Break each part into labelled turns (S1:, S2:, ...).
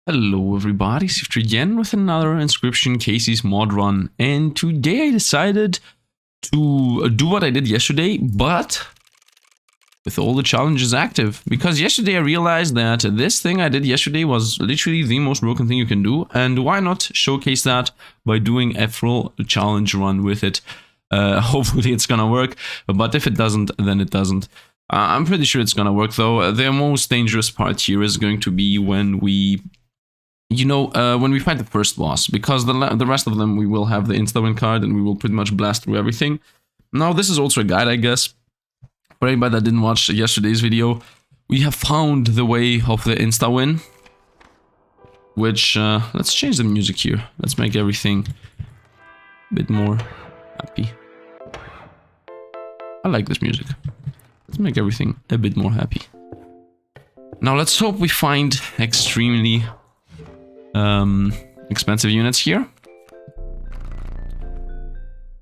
S1: Hello everybody, Sifd again with another Inscryption Kaycee's mod run, and today I decided to do what I did yesterday, but with all the challenges active, because yesterday I realized that this thing I did yesterday was literally the most broken thing you can do, and why not showcase that by doing a full challenge run with it. Hopefully it's gonna work, but if it doesn't, then it doesn't. I'm pretty sure it's gonna work though. The most dangerous part here is going to be when we when we fight the first boss, because the rest of them we will have the insta-win card and we will pretty much blast through everything. Now this is also a guide, I guess. For anybody that didn't watch yesterday's video, we have found the way of the insta-win. Which, let's change the music here. Let's make everything a bit more happy. I like this music. Let's make everything a bit more happy. Now let's hope we find extremely expensive units here.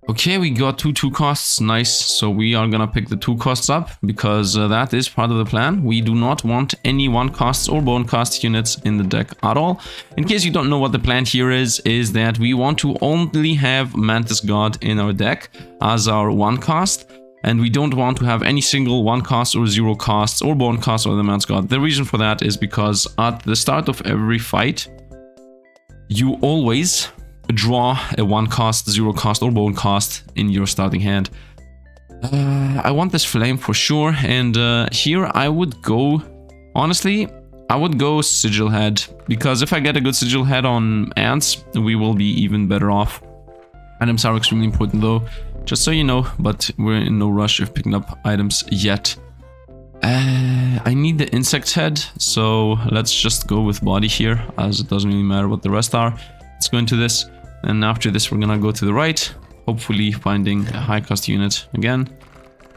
S1: Okay, we got two costs, nice. So we are gonna pick the 2 costs up, because that is part of the plan. We do not want any 1 costs or bone cost units in the deck at all. In case you don't know what the plan here is that we want to only have Mantis God in our deck as our 1 cost. And we don't want to have any single 1 cost or 0 costs or bone cost or the Mantis God. The reason for that is because at the start of every fight, you always draw a 1 cost, 0 cost or bone cost in your starting hand. I want this flame for sure, and here I would go, honestly, I would go sigil head, because if I get a good sigil head on ants, we will be even better off. Items are extremely important though, just so you know, but we're in no rush of picking up items yet. I need the insect head, so let's just go with body here, as it doesn't really matter what the rest are. Let's go into this, and after this we're gonna go to the right, hopefully finding a high cost unit again,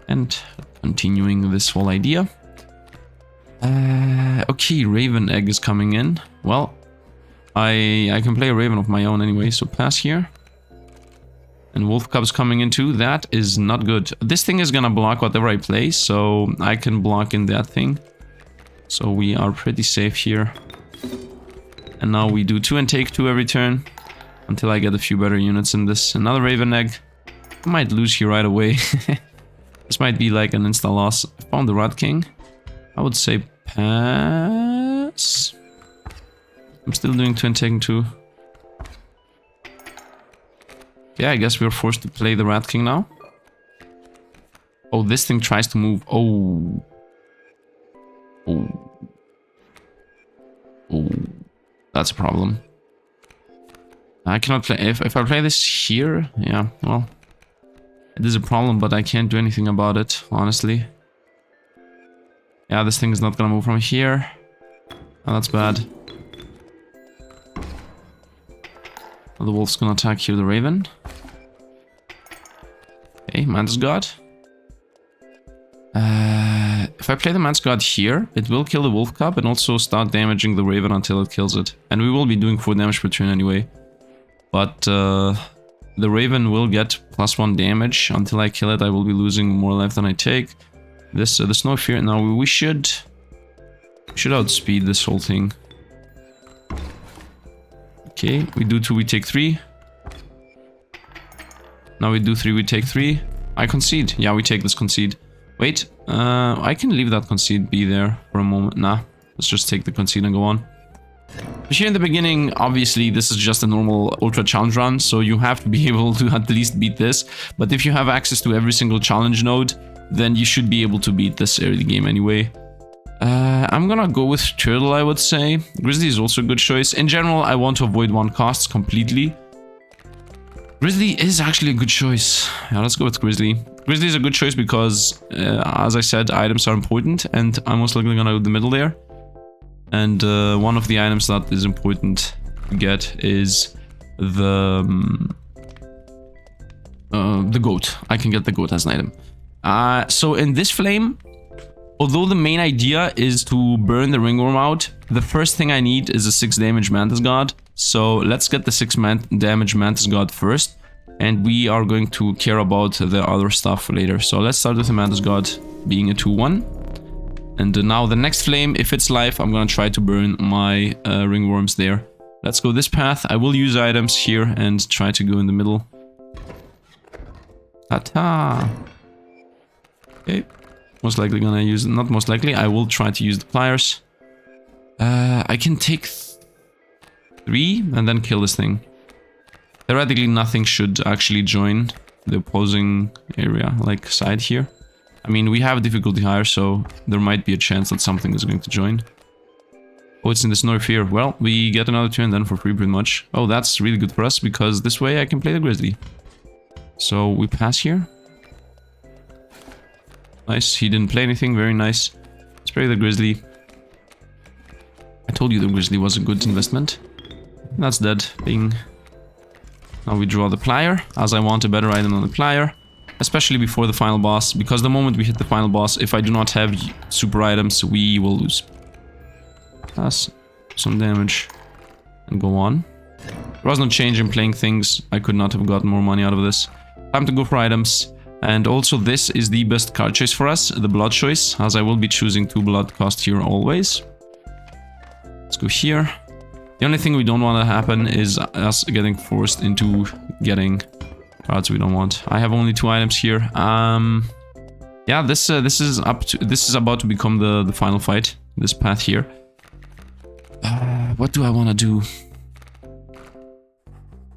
S1: and continuing this whole idea. Okay, raven egg is coming in. Well, I can play a raven of my own anyway, so pass here. And wolf cub's coming in too. That is not good. This thing is gonna block whatever I play, so I can block in that thing. So we are pretty safe here. And now we do 2 and take 2 every turn until I get a few better units in this. Another raven egg. I might lose here right away. This might be like an insta loss. I found the rat king. I would say pass. I'm still doing 2 and taking 2. Yeah, I guess we're forced to play the Rat King now. Oh, this thing tries to move. Oh. That's a problem. I cannot play. If I play this here, yeah, well, it is a problem, but I can't do anything about it, honestly. Yeah, this thing is not gonna move from here. Oh, that's bad. The wolf's gonna attack here the raven. Okay, Mantis God. If I play the Mantis God here, it will kill the wolf cub and also start damaging the raven until it kills it. And we will be doing 4 damage per turn anyway. But the raven will get +1 damage until I kill it. I will be losing more life than I take. This there's no fear. Now we should outspeed this whole thing. Okay, we do 2, we take 3. Now we do 3, we take 3. I concede. Yeah, we take this concede. Wait, I can leave that concede be there for a moment. Nah, let's just take the concede and go on. But here in the beginning, obviously, this is just a normal ultra challenge run, so you have to be able to at least beat this. But if you have access to every single challenge node, then you should be able to beat this early game anyway. I'm gonna go with turtle, I would say. Grizzly is also a good choice. In general, I want to avoid 1 costs completely. Grizzly is actually a good choice. Yeah, let's go with Grizzly. Grizzly is a good choice because, as I said, items are important, and I'm most likely gonna go the middle there. And one of the items that is important to get is the goat. I can get the goat as an item. So in this flame, although the main idea is to burn the ringworm out, the first thing I need is a 6 damage Mantis God. So let's get the 6 damage Mantis God first, and we are going to care about the other stuff later. So let's start with the Mantis God being a 2-1. And now the next flame, if it's live, I'm gonna try to burn my ringworms there. Let's go this path. I will use items here and try to go in the middle. Ta-ta! Okay. Most likely gonna use... Not most likely, I will try to use the pliers. I can take 3 and then kill this thing. Theoretically, nothing should actually join the opposing area, like side here. I mean, we have difficulty higher, so there might be a chance that something is going to join. Oh, it's in the snow here. Well, we get another turn then for free pretty much. Oh, that's really good for us, because this way I can play the grizzly. So we pass here. Nice, he didn't play anything, very nice. Let's play the grizzly. I told you the grizzly was a good investment. That's dead. Bing. Now we draw the plier, as I want a better item on the plier. Especially before the final boss, because the moment we hit the final boss, if I do not have super items, we will lose. Pass some damage and go on. There was no change in playing things. I could not have gotten more money out of this. Time to go for items. And also this is the best card choice for us, the blood choice, as I will be choosing 2 blood cost here always. Let's go here. The only thing we don't want to happen is us getting forced into getting cards we don't want. I have only 2 items here. Yeah, this is about to become the final fight. This path here. What do I want to do?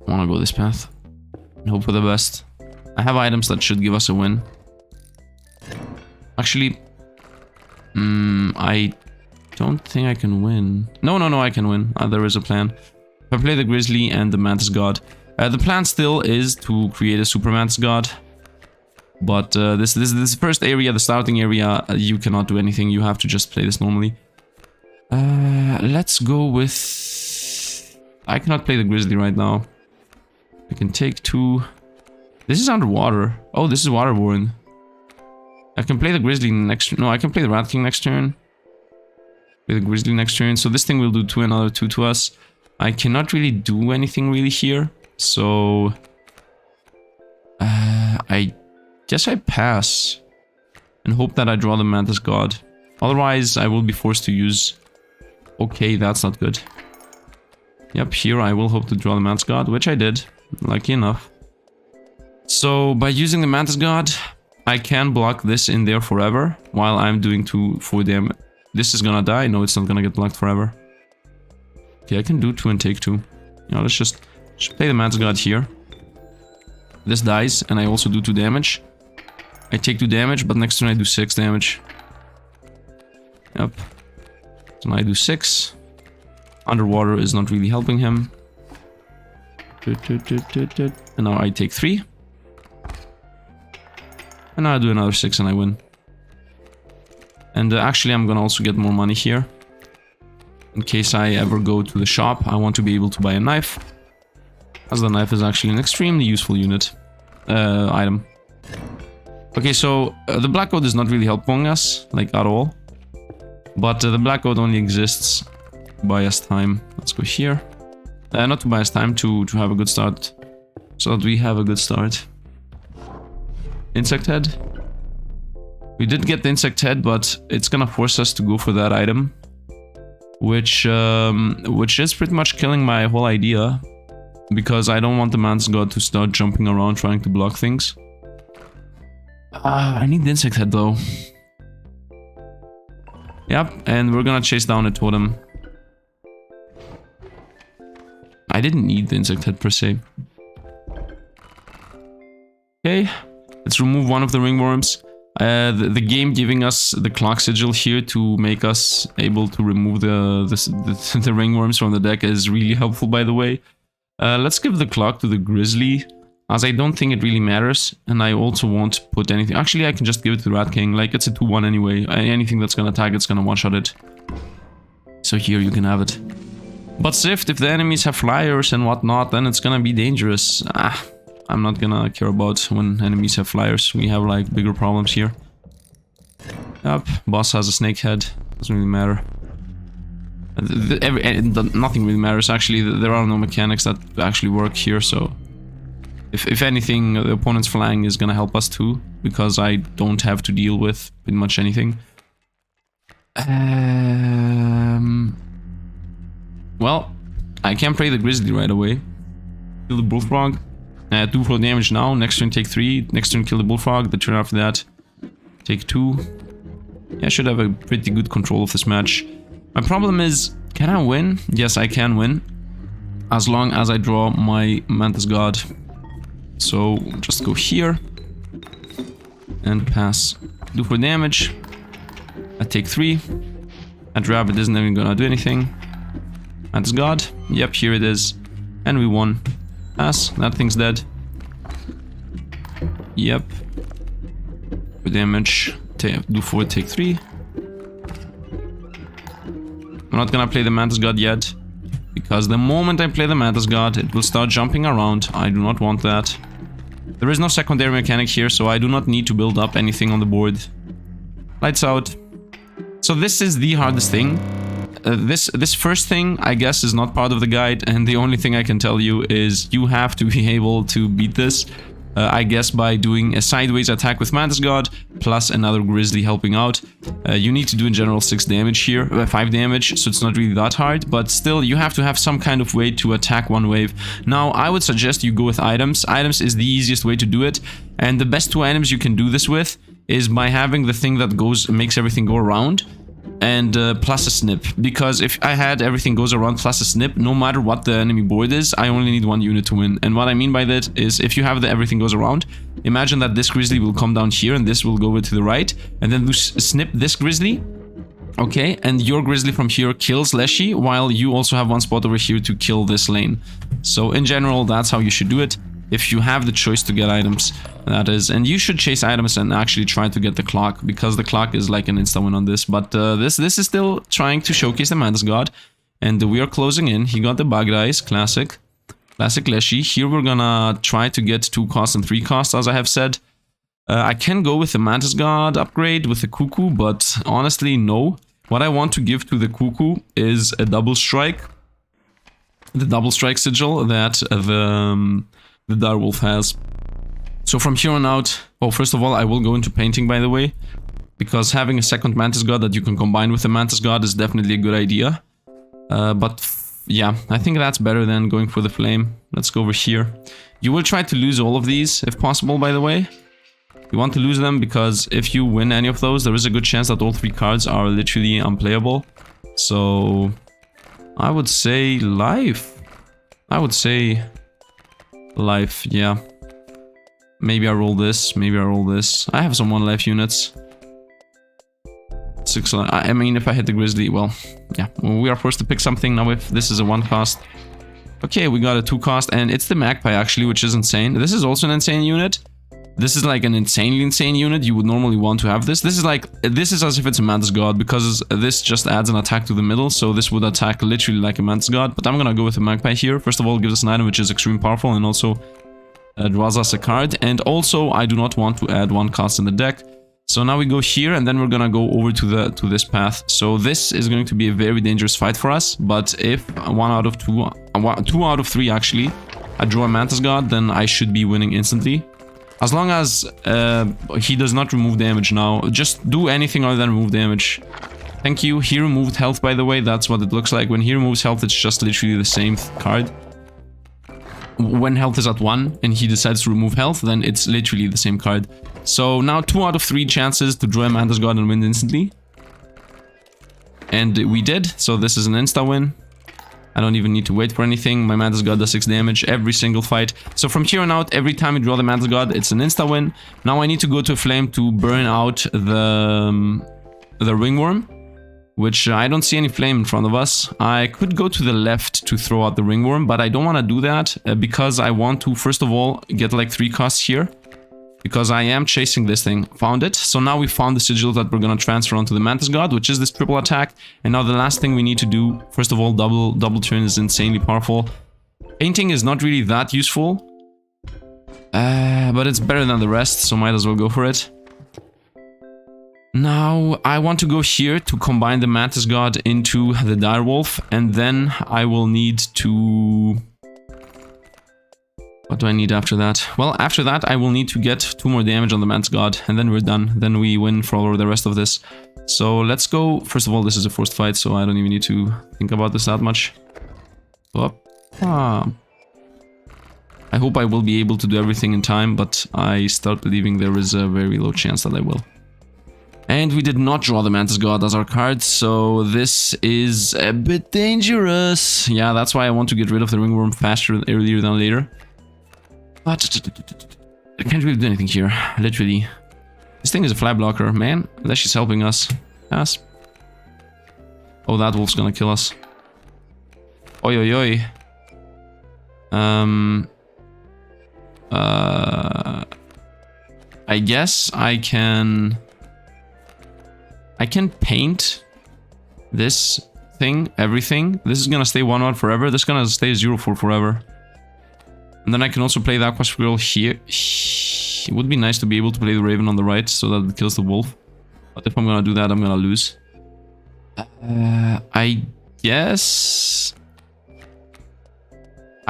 S1: I want to go this path and hope for the best. I have items that should give us a win. Actually, I don't think I can win. No, I can win. There is a plan. If I play the Grizzly and the Mantis God. The plan still is to create a Super Mantis God. But this first area, the starting area, you cannot do anything. You have to just play this normally. Let's go with... I cannot play the Grizzly right now. I can take 2... This is underwater. Oh, this is waterborne. I can play the Grizzly next... No, I can play the Rat King next turn. Play the Grizzly next turn. So this thing will do 2, another 2 to us. I cannot really do anything really here. So... I guess I pass. And hope that I draw the Mantis God. Otherwise, I will be forced to use... Okay, that's not good. Yep, here I will hope to draw the Mantis God, which I did. Lucky enough. So, by using the Mantis God, I can block this in there forever, while I'm doing 4 damage. This is gonna die. No, it's not gonna get blocked forever. Okay, I can do 2 and take 2. You know, let's just play the Mantis God here. This dies, and I also do 2 damage. I take 2 damage, but next turn I do 6 damage. Yep. So now I do 6. Underwater is not really helping him. And now I take 3. And now I do another 6 and I win. And actually I'm gonna also get more money here. In case I ever go to the shop, I want to be able to buy a knife. As the knife is actually an extremely useful unit. Item. Okay, so the Black Goat is not really helping us, like at all. But the Black Goat only exists to buy us time. Let's go here. Not to buy us time, to have a good start. So that we have a good start. Insect head. We did get the insect head, but it's gonna force us to go for that item. Which is pretty much killing my whole idea. Because I don't want the Mantis God to start jumping around trying to block things. I need the insect head though. Yep, and we're gonna chase down a totem. I didn't need the insect head per se. Okay, let's remove one of the ringworms. The game giving us the clock sigil here to make us able to remove the ringworms from the deck is really helpful, by the way. Let's give the clock to the Grizzly, as I don't think it really matters, and I also won't put anything. Actually, I can just give it to the Rat King, like it's a 2-1 anyway. Anything that's gonna attack, it's gonna one-shot it. So here you can have it. But Sifd, if the enemies have flyers and whatnot, then it's gonna be dangerous. I'm not gonna care about when enemies have flyers. We have like bigger problems here. Yep, boss has a snake head. Doesn't really matter. Nothing really matters actually. There are no mechanics that actually work here, so... If anything, the opponent's flying is gonna help us too, because I don't have to deal with pretty much anything. Well, I can play the Grizzly right away. Kill the Bullfrog. 2 for damage now. Next turn take 3. Next turn kill the Bullfrog. The turn after that take 2. Yeah, I should have a pretty good control of this match. My problem is, can I win? Yes, I can win. As long as I draw my Mantis God. So, just go here. And pass. 2 for damage. I take 3. That rabbit isn't even gonna do anything. Mantis God. Yep, here it is. And we won. Pass. That thing's dead. Yep. For damage. Do 4, take 3. I'm not gonna play the Mantis God yet. Because the moment I play the Mantis God, it will start jumping around. I do not want that. There is no secondary mechanic here, so I do not need to build up anything on the board. Lights out. So this is the hardest thing. This first thing, I guess, is not part of the guide, and the only thing I can tell you is you have to be able to beat this. I guess by doing a sideways attack with Mantis God, plus another Grizzly helping out. You need to do in general 6 damage here, 5 damage, so it's not really that hard, but still you have to have some kind of way to attack one wave. Now, I would suggest you go with items. Items is the easiest way to do it, and the best 2 items you can do this with is by having the thing that makes everything go around. And plus a snip, because if I had everything goes around plus a snip, no matter what the enemy board is, I only need 1 unit to win. And what I mean by that is, if you have the everything goes around, imagine that this Grizzly will come down here and this will go over to the right, and then you snip this Grizzly, okay, and your Grizzly from here kills Leshy, while you also have 1 spot over here to kill this lane. So in general, that's how you should do it. If you have the choice to get items, that is. And you should chase items and actually try to get the clock, because the clock is like an insta-win on this. But this is still trying to showcase the Mantis God. And we are closing in. He got the Bugged Eyes, classic. Classic Leshy. Here we're gonna try to get 2 costs and 3 costs, as I have said. I can go with the Mantis God upgrade with the Cuckoo, but honestly, no. What I want to give to the Cuckoo is a double strike. The double strike sigil that the direwolf has. So from here on out, well, first of all, I will go into painting, by the way, because having a second Mantis God that you can combine with the Mantis God is definitely a good idea. But yeah, I think that's better than going for the flame. Let's go over here. You will try to lose all of these, if possible, by the way. You want to lose them, because if you win any of those, there is a good chance that all 3 cards are literally unplayable. So I would say life. I would say life, yeah. Maybe I roll this, maybe I roll this. I have some 1 life units. 6 life. I mean, if I hit the Grizzly, well, yeah. We are forced to pick something now if this is a 1 cost. Okay, we got a 2 cost, and it's the Magpie actually, which is insane. This is also an insane unit. This is like an insanely insane unit. You would normally want to have this. This is as if it's a Mantis God, because this just adds an attack to the middle, so this would attack literally like a Mantis God. But I'm gonna go with the Magpie here. First of all, it gives us an item which is extremely powerful, and also draws us a card. And also, I do not want to add 1 cost in the deck. So now we go here, and then we're gonna go over to this path. So this is going to be a very dangerous fight for us. But if 1 out of 2, 2 out of 3 actually, I draw a Mantis God, then I should be winning instantly. As long as he does not remove damage now. Just do anything other than remove damage. Thank you. He removed health, by the way. That's what it looks like. When he removes health, it's just literally the same card. When health is at 1 and he decides to remove health, then it's literally the same card. So now 2 out of 3 chances to draw a Mantis God and win instantly. And we did. So this is an insta-win. I don't even need to wait for anything. My Mantis God does 6 damage every single fight. So from here on out, every time you draw the Mantis God, it's an insta-win. Now I need to go to a flame to burn out the ringworm, which I don't see any flame in front of us. I could go to the left to throw out the ringworm, but I don't want to do that because I want to, first of all, get like 3 costs here. Because I am chasing this thing. Found it. So now we found the sigil that we're going to transfer onto the Mantis God, which is this triple attack. And now the last thing we need to do, first of all, double turn is insanely powerful. Painting is not really that useful. But it's better than the rest, so might as well go for it. Now, I want to go here to combine the Mantis God into the direwolf. And then I will need to... What do I need after that? Well, after that, I will need to get 2 more damage on the Mantis God, and then we're done. Then we win for the rest of this. So let's go. First of all, this is a forced fight, so I don't even need to think about this that much. Up. I hope I will be able to do everything in time, but I start believing there is a very low chance that I will. And we did not draw the Mantis God as our card, so this is a bit dangerous. Yeah, that's why I want to get rid of the ringworm faster, earlier than later. But I can't really do anything here, literally. This thing is a fly blocker, man. Unless she's helping us. Yes. Oh, that wolf's gonna kill us. Oi, oi, oi. I guess I can paint this thing, everything. This is gonna stay 1/1 forever. This is gonna stay 0/4 forever. And then I can also play the Aqua Squirrel here. It would be nice to be able to play the Raven on the right so that it kills the wolf. But if I'm gonna do that, I'm gonna lose. I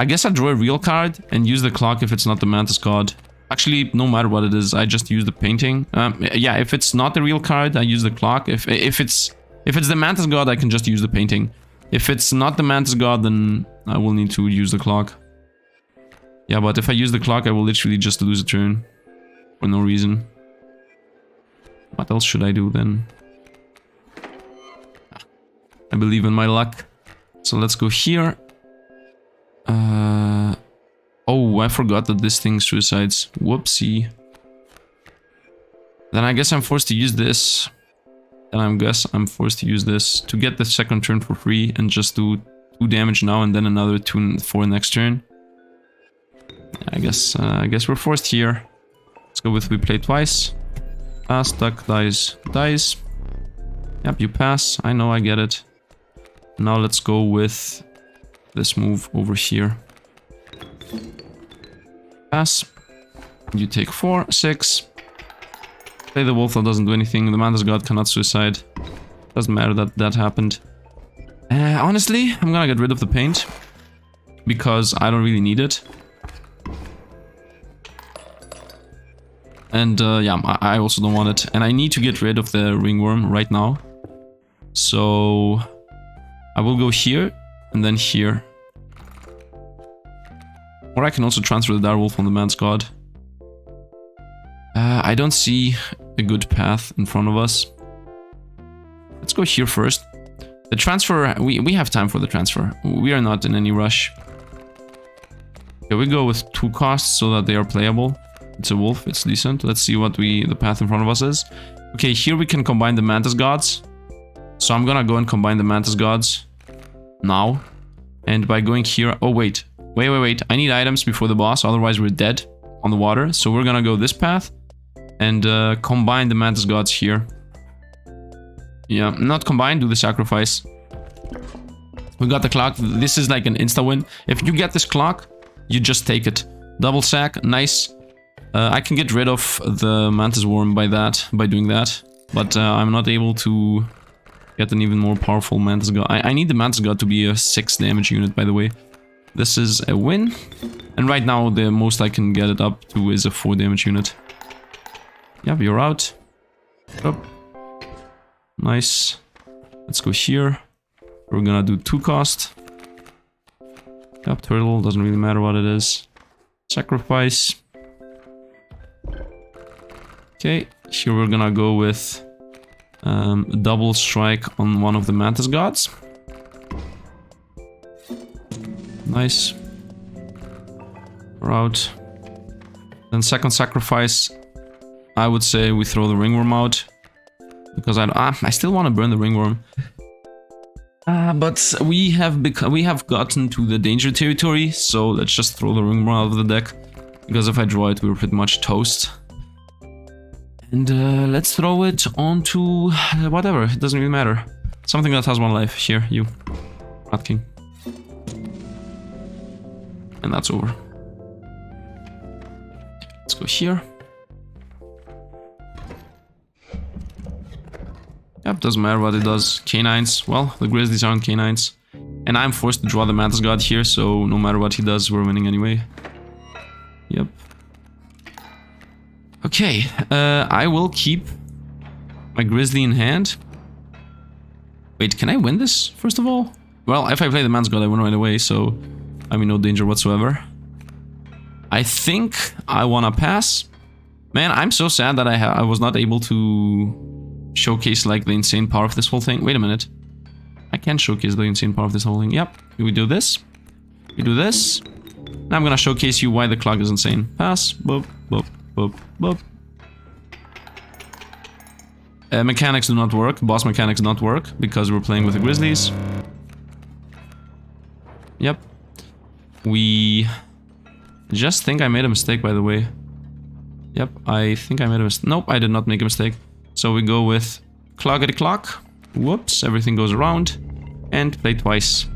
S1: guess I draw a real card and use the clock if it's not the Mantis God. Actually, no matter what it is, I just use the painting. Yeah, if it's not the real card, I use the clock. If it's the Mantis God, I can just use the painting. If it's not the Mantis God, then I will need to use the clock. Yeah, but if I use the clock, I will literally just lose a turn. For no reason. What else should I do then? I believe in my luck. So let's go here. Oh, I forgot that this thing suicides. Whoopsie. Then I guess I'm forced to use this. And I guess I'm forced to use this to get the second turn for free and just do 2 damage now and then another 2 for next turn. I guess we're forced here. Let's go with we play twice. Pass, duck, dies, dies. Yep, you pass. I know, I get it. Now let's go with this move over here. Pass. You take 4, 6. Play the wolf, that doesn't do anything. The Mantis God cannot suicide. Doesn't matter that that happened. Honestly, I'm gonna get rid of the paint. Because I don't really need it. And yeah, I also don't want it. And I need to get rid of the ringworm right now. So I will go here and then here. Or I can also transfer the direwolf on the Mantis God. I don't see a good path in front of us. Let's go here first. The transfer, we have time for the transfer. We are not in any rush. Okay, we go with 2 costs so that they are playable. It's a wolf, it's decent. Let's see what the path in front of us is. Okay, here we can combine the Mantis Gods. So I'm gonna go and combine the Mantis Gods now. And by going here... Oh, wait. Wait. I need items before the boss, otherwise we're dead on the water. So we're gonna go this path and combine the Mantis Gods here. Yeah, not combine, do the sacrifice. We got the clock. This is like an insta-win. If you get this clock, you just take it. Double sack, nice. I can get rid of the Mantis Worm by doing that. But I'm not able to get an even more powerful Mantis God. I need the Mantis God to be a 6 damage unit, by the way. This is a win. And right now, the most I can get it up to is a 4 damage unit. Yep, you're out. Up. Nice. Let's go here. We're gonna do 2 cost. Yep, turtle, doesn't really matter what it is. Sacrifice. Okay, here we're gonna go with a double strike on one of the Mantis Gods. Nice. We're out. Then second sacrifice, I would say we throw the ringworm out. Because I still want to burn the ringworm. But we have gotten to the danger territory, so let's just throw the ringworm out of the deck. Because if I draw it, we're pretty much toast. And let's throw it onto whatever, it doesn't really matter. Something that has 1 life. Here, you. Rat King. And that's over. Let's go here. Yep, doesn't matter what it does. Canines. Well, the Grizzlies aren't canines. And I'm forced to draw the Mantis God here, so no matter what he does, we're winning anyway. Yep. Okay, I will keep my Grizzly in hand. Wait, can I win this, first of all? Well, if I play the Mantis God, I win right away, so... I mean, no danger whatsoever. I think I wanna pass. Man, I'm so sad that I was not able to showcase, like, the insane power of this whole thing. Wait a minute. I can showcase the insane power of this whole thing. Yep, we do this. We do this. Now I'm gonna showcase you why the clock is insane. Pass. Boop, boop, boop, boop. Mechanics do not work. Boss mechanics do not work because we're playing with the Grizzlies. Yep. We just think I made a mistake, by the way. Yep, I think I made a mistake. Nope, I did not make a mistake. So we go with clockety clock. Whoops, everything goes around. And play twice.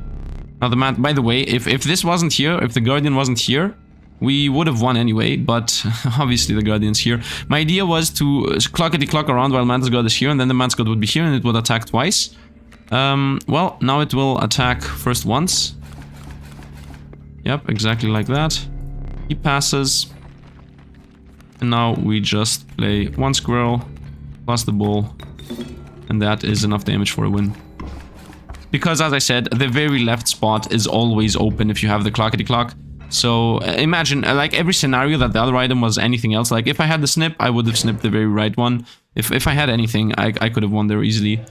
S1: Now the man, by the way, if this wasn't here, if the Guardian wasn't here, we would have won anyway, but obviously the Guardian's here. My idea was to clockety clock around while Mantis God is here, and then the Mantis God would be here and it would attack twice. Well, now it will attack first once. Yep, exactly like that. He passes. And now we just play one squirrel plus the bull. And that is enough damage for a win. Because as I said, the very left spot is always open if you have the clockety clock. So imagine, like, every scenario that the other item was anything else. Like, if I had the snip, I would have snipped the very right one. If I had anything, I could have won there easily.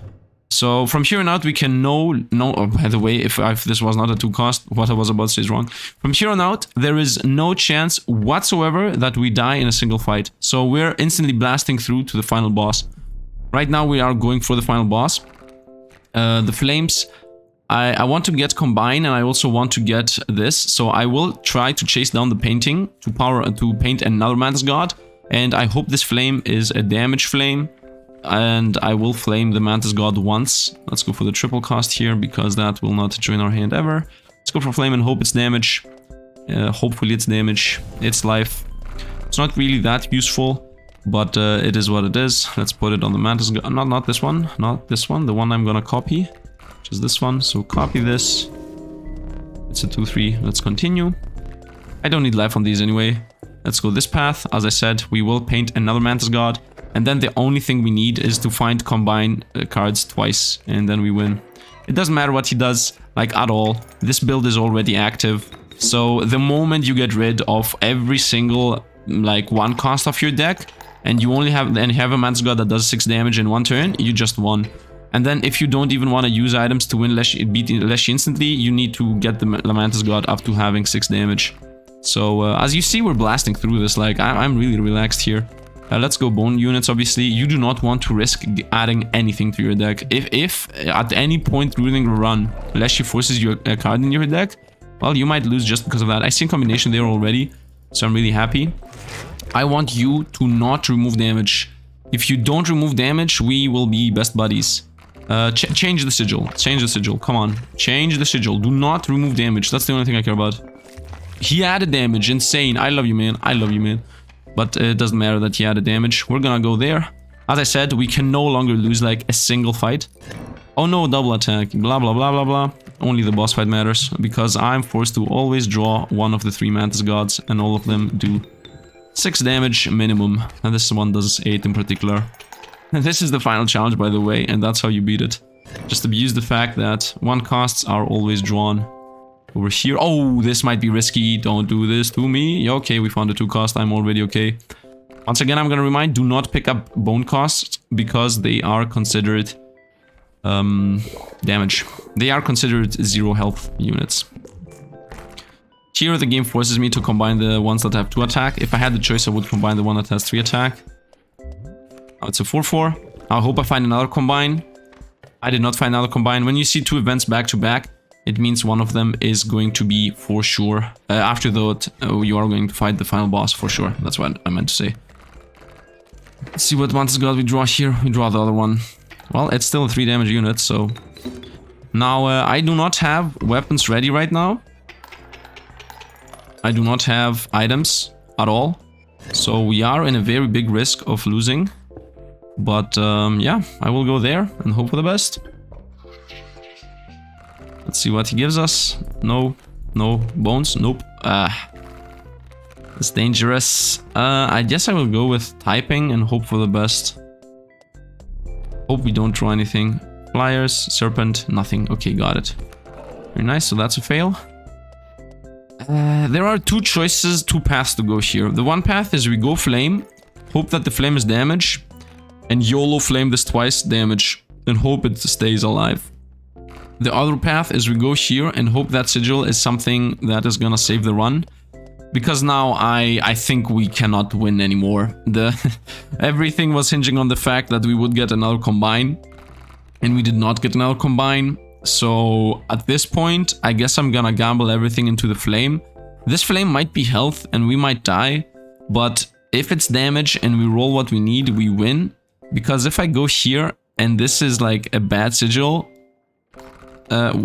S1: So from here on out, we can know, oh, by the way, if this was not a 2 cost, what I was about to say is wrong. From here on out, there is no chance whatsoever that we die in a single fight. So we're instantly blasting through to the final boss. Right now, we are going for the final boss. The flames... I want to get combine, and I also want to get this, so I will try to chase down the painting to paint another Mantis God, and I hope this flame is a damage flame, and I will flame the Mantis God once. Let's go for the triple cost here, because that will not join our hand ever. Let's go for flame and hope it's damage. Hopefully it's damage. It's life. It's not really that useful, but it is what it is. Let's put it on the Mantis God. Not this one, not this one, the one I'm gonna copy. Which is this one, so copy this. It's a 2-3, let's continue. I don't need life on these anyway. Let's go this path. As I said, we will paint another Mantis God. And then the only thing we need is to find combine cards twice. And then we win. It doesn't matter what he does, like, at all. This build is already active. So the moment you get rid of every single, like, 1 cost of your deck, and you only have a Mantis God that does 6 damage in 1 turn, you just won. And then if you don't even want to use items to win beat Leshy instantly, you need to get the Mantis God up to having 6 damage. So as you see, we're blasting through this. Like, I'm really relaxed here. Let's go bone units, obviously. You do not want to risk adding anything to your deck. If at any point during the run, Leshy forces you a card in your deck, well, you might lose just because of that. I see a combination there already, so I'm really happy. I want you to not remove damage. If you don't remove damage, we will be best buddies. Change the sigil. Change the sigil. Come on. Change the sigil. Do not remove damage. That's the only thing I care about. He added damage. Insane. I love you, man. I love you, man. But it doesn't matter that he added damage. We're gonna go there. As I said, we can no longer lose, like, a single fight. Oh no, double attack. Blah, blah, blah, blah, blah. Only the boss fight matters. Because I'm forced to always draw one of the 3 Mantis Gods. And all of them do 6 damage minimum. And this one does 8 in particular. This is the final challenge, by the way, and that's how you beat it. Just abuse the fact that 1 costs are always drawn over here. Oh, this might be risky. Don't do this to me. Okay, we found a 2 cost. I'm already okay. Once again, I'm gonna remind, do not pick up bone costs because they are considered damage. They are considered 0 health units. Here, the game forces me to combine the ones that have 2 attack. If I had the choice, I would combine the one that has 3 attack. It's a 4-4. I hope I find another combine. I did not find another combine. When you see 2 events back to back, it means one of them is going to be for sure. After that, you are going to fight the final boss for sure. That's what I meant to say. Let's see what Mantis God we draw here. We draw the other one. Well, it's still a 3 damage unit, so... Now, I do not have weapons ready right now. I do not have items at all. So we are in a very big risk of losing. But yeah, I will go there and hope for the best. Let's see what he gives us. No, no bones, nope. It's dangerous. I guess I will go with typing and hope for the best. Hope we don't draw anything. Pliers, Serpent, nothing. Okay, got it. Very nice, so that's a fail. There are two choices, two paths to go here. The one path is we go Flame, hope that the Flame is damage, and YOLO Flame this twice damage, and hope it stays alive. The other path is we go here and hope that Sigil is something that is gonna save the run. Because now I think we cannot win anymore. Everything was hinging on the fact that we would get another combine. And we did not get another combine. So at this point, I guess I'm gonna gamble everything into the Flame. This Flame might be health and we might die. But if it's damage and we roll what we need, we win. Because if I go here and this is like a bad Sigil...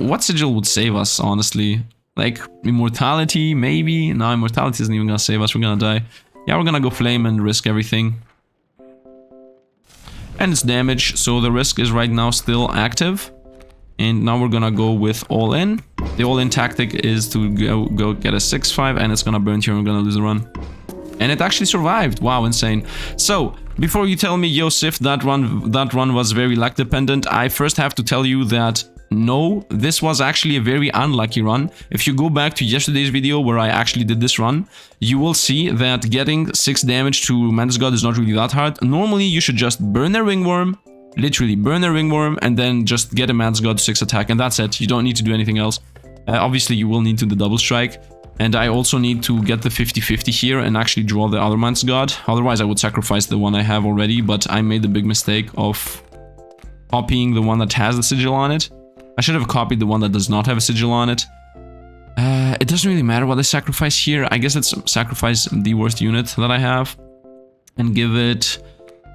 S1: what Sigil would save us, honestly? Like, Immortality, maybe? No, Immortality isn't even gonna save us, we're gonna die. Yeah, we're gonna go Flame and risk everything. And it's damage, so the risk is right now still active. And now we're gonna go with all in. The all in tactic is to go get a 6-5 and it's gonna burn here and we're gonna lose the run. And it actually survived. Wow, insane. So, before you tell me, yo Sifd, that run was very luck dependent, I first have to tell you that no, this was actually a very unlucky run. If you go back to yesterday's video where I actually did this run, you will see that getting 6 damage to Mantis God is not really that hard. Normally, you should just burn a ringworm, literally burn a ringworm, and then just get a Mantis God 6 attack, and that's it. You don't need to do anything else. Obviously, you will need to do the double strike. And I also need to get the 50-50 here and actually draw the other Mantis God. Otherwise, I would sacrifice the one I have already, but I made the big mistake of copying the one that has the sigil on it. I should have copied the one that does not have a sigil on it. It doesn't really matter what I sacrifice here. I guess let's sacrifice the worst unit that I have. And give it...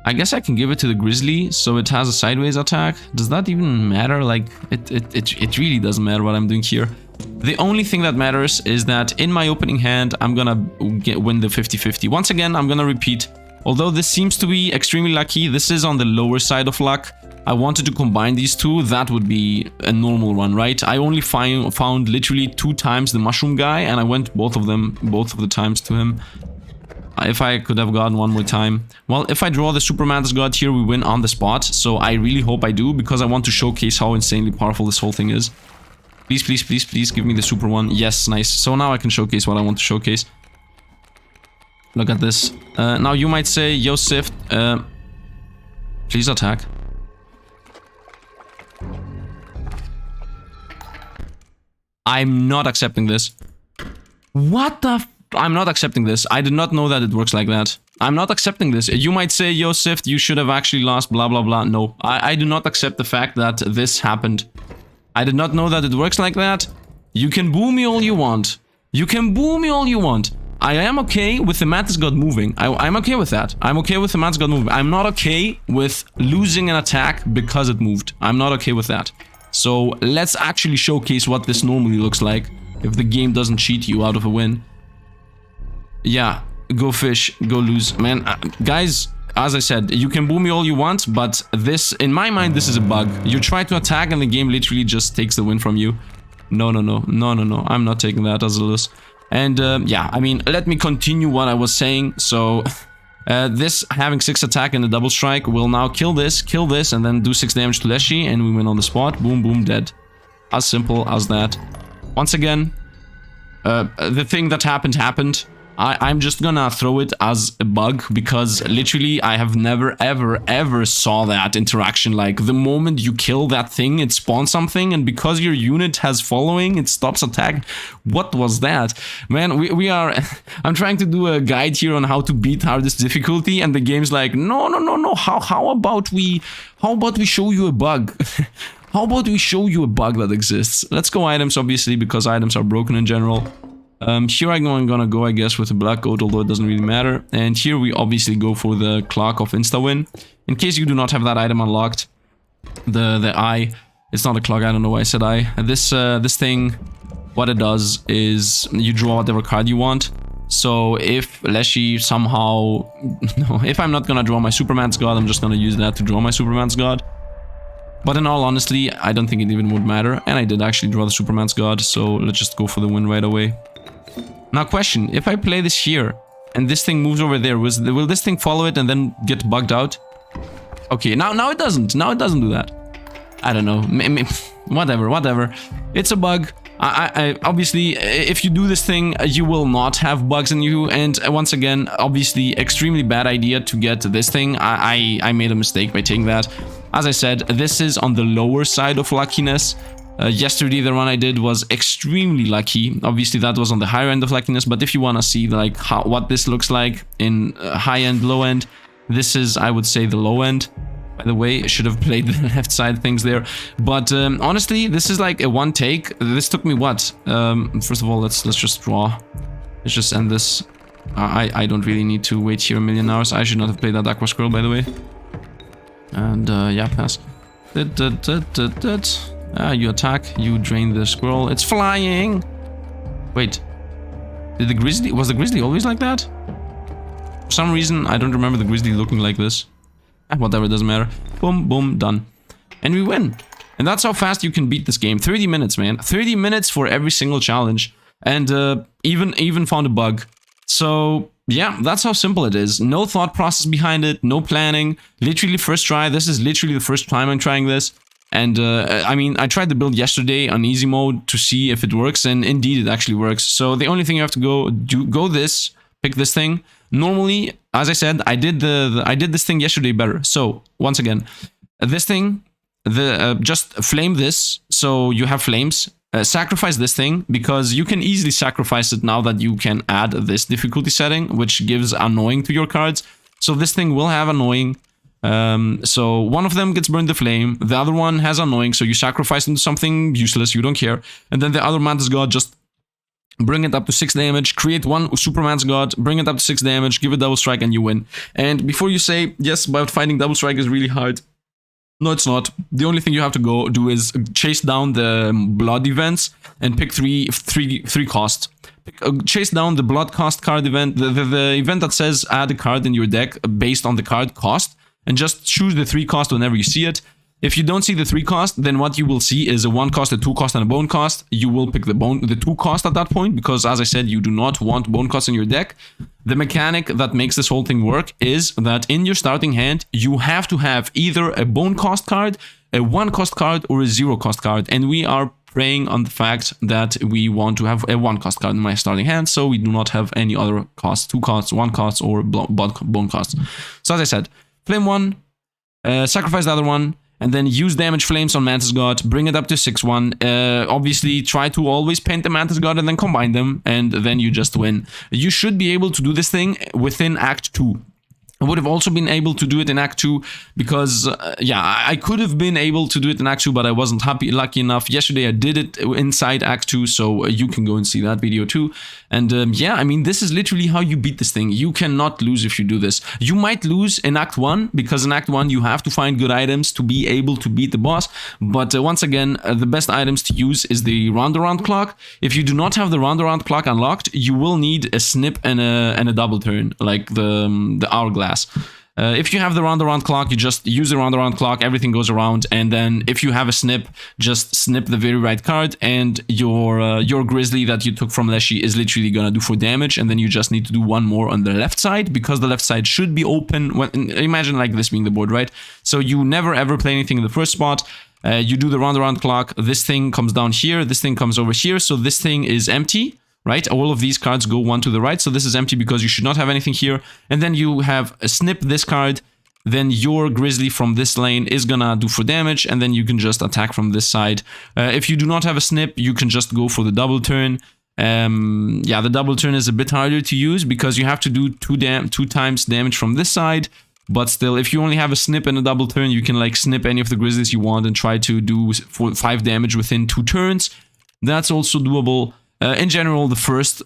S1: I guess I can give it to the Grizzly, so it has a sideways attack. Does that even matter? Like, it really doesn't matter what I'm doing here. The only thing that matters is that in my opening hand, I'm gonna win the 50-50. Once again, I'm gonna repeat. Although this seems to be extremely lucky, this is on the lower side of luck. I wanted to combine these two, that would be a normal run, right? I only found literally 2 times the mushroom guy, and I went both of the times to him. If I could have gotten one more time. Well, if I draw the Super Mantis God here, we win on the spot, so I really hope I do, because I want to showcase how insanely powerful this whole thing is. Please, please, please, please, give me the super one. Yes, nice. So now I can showcase what I want to showcase. Look at this. Now you might say, yo Sifd, please attack. I'm not accepting this. What the f... I'm not accepting this. I did not know that it works like that. I'm not accepting this. You might say, yo Sifd, you should have actually lost, blah blah blah. No, I do not accept the fact that this happened. I did not know that it works like that. You can boo me all you want. You can boo me all you want. I am okay with the Mantis God moving. I'm okay with that. I'm okay with the Mantis God moving. I'm not okay with losing an attack because it moved. I'm not okay with that. So let's actually showcase what this normally looks like if the game doesn't cheat you out of a win. Yeah, go fish, go lose. Man, guys, as I said, you can boo me all you want, but this, in my mind, this is a bug. You try to attack and the game literally just takes the win from you. No, no, no, no, no, no. I'm not taking that as a loss. And yeah, I mean, let me continue what I was saying. So... this having 6 attack and a double strike will now kill this, and then do 6 damage to Leshy, and we win on the spot. Boom, boom, dead. As simple as that. Once again, the thing that happened. I'm just gonna throw it as a bug, because literally I have never, ever saw that interaction. Like, the moment you kill that thing, it spawns something, and because your unit has following, it stops attack. What was that? Man, we are... I'm trying to do a guide here on how to beat hardest difficulty, and the game's like, no, no, no, no, how about we show you a bug? How about we show you a bug that exists? Let's go items, obviously, because items are broken in general. Here I'm gonna go, I guess, with the black goat, although it doesn't really matter. And here we obviously go for the clock of insta-win. In case you do not have that item unlocked, the eye, it's not a clock, I don't know why I said eye. This thing, what it does is you draw whatever card you want. So if Leshy somehow, no, if I'm not gonna draw my Super Mantis God, I'm just gonna use that to draw my Super Mantis God. But in all honesty, I don't think it even would matter. And I did actually draw the Super Mantis God, so let's just go for the win right away. Now question, if I play this here, and this thing moves over there, will this thing follow it and then get bugged out? Okay, now it doesn't. Now it doesn't do that. I don't know. Whatever. It's a bug. I obviously, if you do this thing, you will not have bugs in you. And once again, obviously, extremely bad idea to get this thing. I made a mistake by taking that. As I said, this is on the lower side of luckiness. Yesterday, the run I did was extremely lucky. Obviously, that was on the higher end of luckiness. But if you want to see like what this looks like in high end, low end, this is, I would say, the low end. By the way, I should have played the left side things there. But honestly, this is like a one take. This took me what? First of all, let's just draw. Let's just end this. I don't really need to wait here a million hours. I should not have played that aqua scroll, by the way. And yeah, pass. You attack. You drain the scroll. It's flying. Wait. Was the grizzly always like that? For some reason, I don't remember the grizzly looking like this. Whatever, doesn't matter. Boom, boom, done. And we win. And that's how fast you can beat this game. 30 minutes, man. 30 minutes for every single challenge. And even found a bug. So, yeah, that's how simple it is. No thought process behind it. No planning. Literally first try. This is literally the first time I'm trying this. And, I mean, I tried the build yesterday on easy mode to see if it works. And indeed, it actually works. So the only thing you have to go this, pick this thing. Normally, as I said, I did this thing yesterday better. So once again, this thing, just flame this. So you have flames. Sacrifice this thing because you can easily sacrifice it now that you can add this difficulty setting, which gives annoying to your cards. So this thing will have annoying. So one of them gets burned the flame. The other one has annoying. So you sacrifice into something useless. You don't care. And then the other Mantis God just bring it up to 6 damage, create one Superman's God, bring it up to 6 damage, give it double strike, and you win. And before you say, yes, but fighting double strike is really hard. No, it's not. The only thing you have to go do is chase down the blood events and pick three costs. Chase down the blood cost card event, the event that says add a card in your deck based on the card cost, and just choose the 3 cost whenever you see it. If you don't see the 3 cost, then what you will see is a 1 cost, a 2 cost, and a bone cost. You will pick the 2 cost at that point, because as I said, you do not want bone cost in your deck. The mechanic that makes this whole thing work is that in your starting hand, you have to have either a bone cost card, a 1 cost card, or a 0 cost card. And we are preying on the fact that we want to have a 1 cost card in my starting hand, so we do not have any other costs, 2 costs, 1 cost, or bone costs. So as I said, flame 1, sacrifice the other one, and then use damage flames on Mantis God, bring it up to 6-1. Obviously, try to always paint the Mantis God and then combine them, and then you just win. You should be able to do this thing within Act 2. I would have also been able to do it in Act 2 because, yeah, I could have been able to do it in Act 2, but I wasn't lucky enough. Yesterday I did it inside Act 2, so you can go and see that video too. And yeah, I mean, this is literally how you beat this thing. You cannot lose if you do this. You might lose in Act 1, because in Act 1 you have to find good items to be able to beat the boss. But once again, the best items to use is the round-around clock. If you do not have the round-around clock unlocked, you will need a snip and a double turn, like the hourglass. If you have the round-around clock, you just use the round-around clock, everything goes around, and then if you have a snip, just snip the very right card, and your grizzly that you took from Leshy is literally gonna do 4 damage, and then you just need to do 1 more on the left side, because the left side should be open. Imagine like this being the board, right? So you never ever play anything in the first spot. You do the round-around clock, this thing comes down here, this thing comes over here, so this thing is empty. Right, all of these cards go 1 to the right, so this is empty because you should not have anything here. And then you have a snip this card, then your grizzly from this lane is gonna do 4 damage, and then you can just attack from this side. If you do not have a snip, you can just go for the double turn. Yeah, the double turn is a bit harder to use because you have to do 2 times damage from this side. But still, if you only have a snip and a double turn, you can like snip any of the grizzlies you want and try to do 5 damage within 2 turns. That's also doable. In general, the first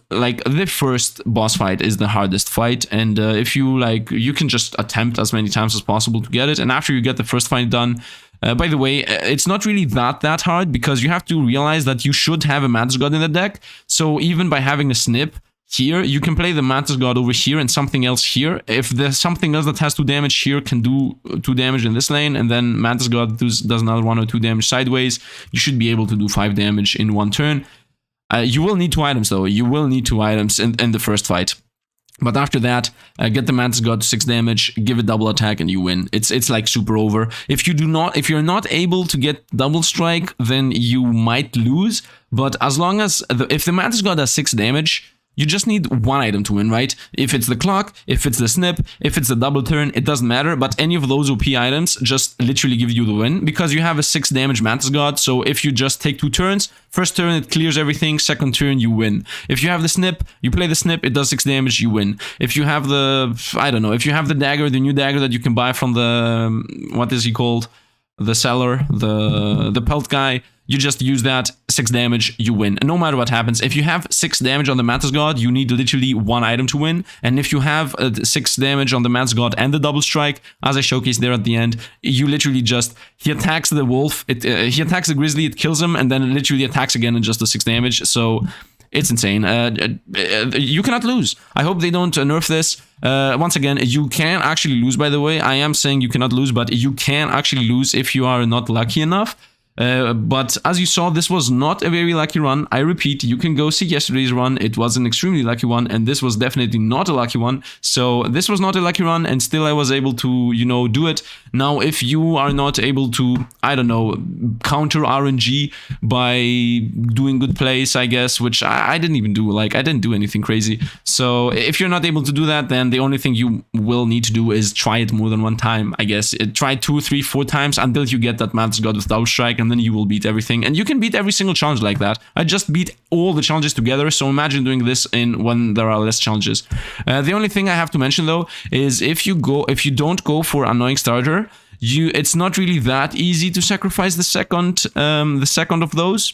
S1: boss fight is the hardest fight, and if you can just attempt as many times as possible to get it, and after you get the first fight done, by the way, it's not really that hard, because you have to realize that you should have a Mantis God in the deck, so even by having a snip here, you can play the Mantis God over here and something else here. If there's something else that has 2 damage here, can do 2 damage in this lane, and then Mantis God does another 1 or 2 damage sideways, you should be able to do 5 damage in 1 turn. You will need 2 items though. You will need 2 items in the first fight. But after that, get the Mantis God to 6 damage, give it double attack, and you win. It's like super over. If you're not able to get double strike, then you might lose. But as long as if the Mantis God has 6 damage, you just need one item to win, right? If it's the clock, if it's the snip, if it's the double turn, it doesn't matter. But any of those OP items just literally give you the win because you have a 6 damage Mantis God. So if you just take 2 turns, first turn it clears everything, second turn you win. If you have the snip, you play the snip, it does 6 damage, you win. If you have the, I don't know, if you have the dagger, the new dagger that you can buy from the, what is he called? The seller, the pelt guy, you just use that, 6 damage, you win. And no matter what happens, if you have 6 damage on the Mantis God, you need literally one item to win. And if you have 6 damage on the Mantis God and the double strike, as I showcased there at the end, you literally just, he attacks the wolf, he attacks the grizzly, it kills him, and then it literally attacks again and just does 6 damage. So it's insane. You cannot lose. I hope they don't nerf this. Once again, you can actually lose, by the way. I am saying you cannot lose, but you can actually lose if you are not lucky enough. But as you saw, this was not a very lucky run. I repeat, you can go see yesterday's run. It was an extremely lucky one, and this was definitely not a lucky one. So this was not a lucky run, and still I was able to, you know, do it. Now, if you are not able to, I don't know, counter RNG by doing good plays, I guess, which I didn't even do. Like, I didn't do anything crazy. So if you're not able to do that, then the only thing you will need to do is try it more than one time, I guess. Try 2, 3, 4 times until you get that Mantis God with double strike, and then you will beat everything. And you can beat every single challenge like that. I just beat all the challenges together, so imagine doing this when there are less challenges. The only thing I have to mention though is if you don't go for annoying starter, it's not really that easy to sacrifice the second of those.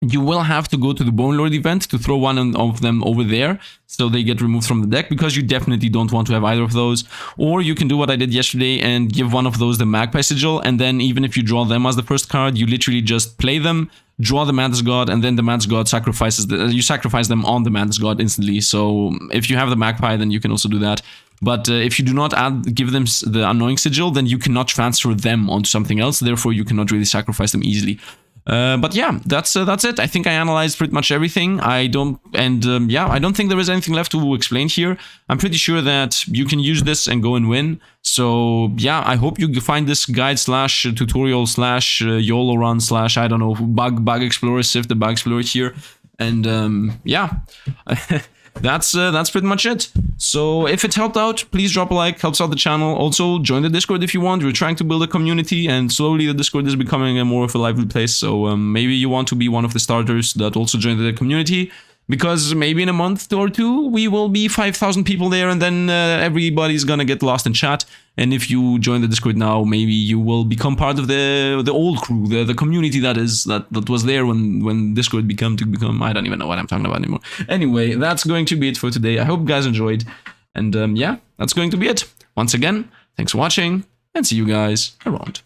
S1: You will have to go to the Bone Lord event to throw one of them over there, so they get removed from the deck, because you definitely don't want to have either of those. Or you can do what I did yesterday and give one of those the Magpie Sigil, and then even if you draw them as the first card, you literally just play them, draw the Mantis God, and then the Mantis God you sacrifice them on the Mantis God instantly. So if you have the Magpie, then you can also do that. But if you do not give them the Annoying Sigil, then you cannot transfer them onto something else, therefore you cannot really sacrifice them easily. But yeah, that's it. I think I analyzed pretty much everything. I don't think there is anything left to explain here. I'm pretty sure that you can use this and go and win. So yeah, I hope you find this guide / tutorial / YOLO run / I don't know, bug explorer, Sifd the bug explorer here. And yeah. That's pretty much it. So if it helped out, please drop a like, helps out the channel. Also, join the Discord if you want. We're trying to build a community, and slowly the Discord is becoming a more of a lively place. So maybe you want to be one of the starters that also join the community, because maybe in a month or two we will be 5,000 people there, and then everybody's gonna get lost in chat. And if you join the Discord now, maybe you will become part of the old crew, the community that was there when Discord become. I don't even know what I'm talking about anymore. Anyway, that's going to be it for today. I hope you guys enjoyed, and yeah, that's going to be it. Once again, thanks for watching, and see you guys around.